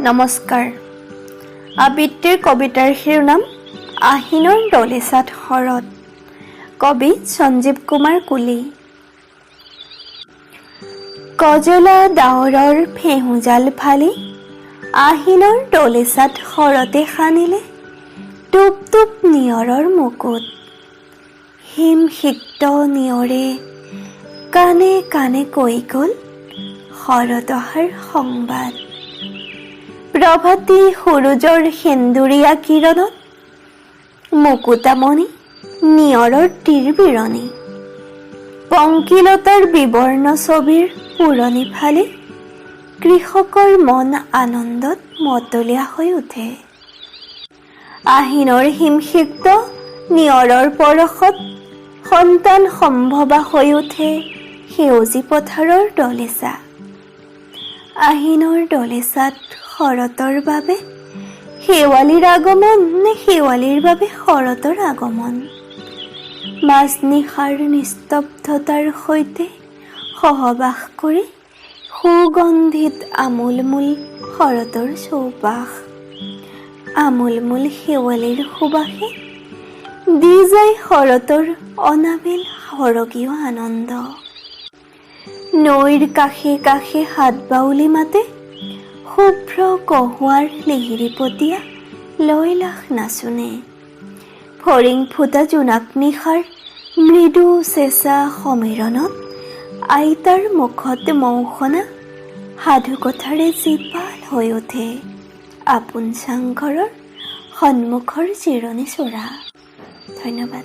নমস্কাৰ। আবৃত্তিৰ কবিতাৰ শিৰোনাম আহিনৰ ডলেচাত শৰত। কবি সঞ্জীৱ কুমাৰ কুলি। কজলা ডাৱৰৰ ফেহুজাল ফালি আহিনৰ ডলেচাত শৰতে সানিলে টুপ টুপ নিয়ৰৰ মুকুট। হিম সিক্ত নিয়ৰে কাণে কাণে কৈ গ'ল শৰত অহাৰ সংবাদ। প্ৰভাতী সূৰুজৰ সেন্দুৰীয়া কিৰণত মুকুতামণি নিয়ৰৰ তীৰবিৰণী। পংকিলতাৰ বিবৰ্ণ ছবিৰ পুৰণি ফালে কৃষকৰ মন আনন্দত মতলীয়া হৈ উঠে। আহিনৰ হিমসিক্ত নিয়ৰৰ পৰশত সন্তান সম্ভৱা হৈ উঠে সেউজী পথাৰৰ ডলেচা। আহিনৰ ডলেচাত শৰতৰ বাবে শেৱালিৰ আগমন নে শেৱালিৰ বাবে শৰতৰ আগমন। মাজনিশাৰ নিস্তব্ধতাৰ সৈতে সহবাস কৰি সুগন্ধিত আমোলমোল শৰতৰ চৌপাশ। আমোলমোল শেৱালিৰ সুবাসে দি যায় শৰতৰ অনাবিল সৰগীয় আনন্দ। নৈৰ কাষে কাষে হাত বাউলি মাতে শুভ্ৰ কহুৱাৰ লিহিৰিপতীয়া লয়লাস নাচোনে। ফৰিং ফুটা জোনাক নিশাৰ মৃদু চেঁচা সমীৰণত আইতাৰ মুখত মৌসনা সাধু কথাৰে জীপাল হৈ উঠে আপোন চাংঘৰৰ সন্মুখৰ জিৰণি চৰা। ধন্যবাদ।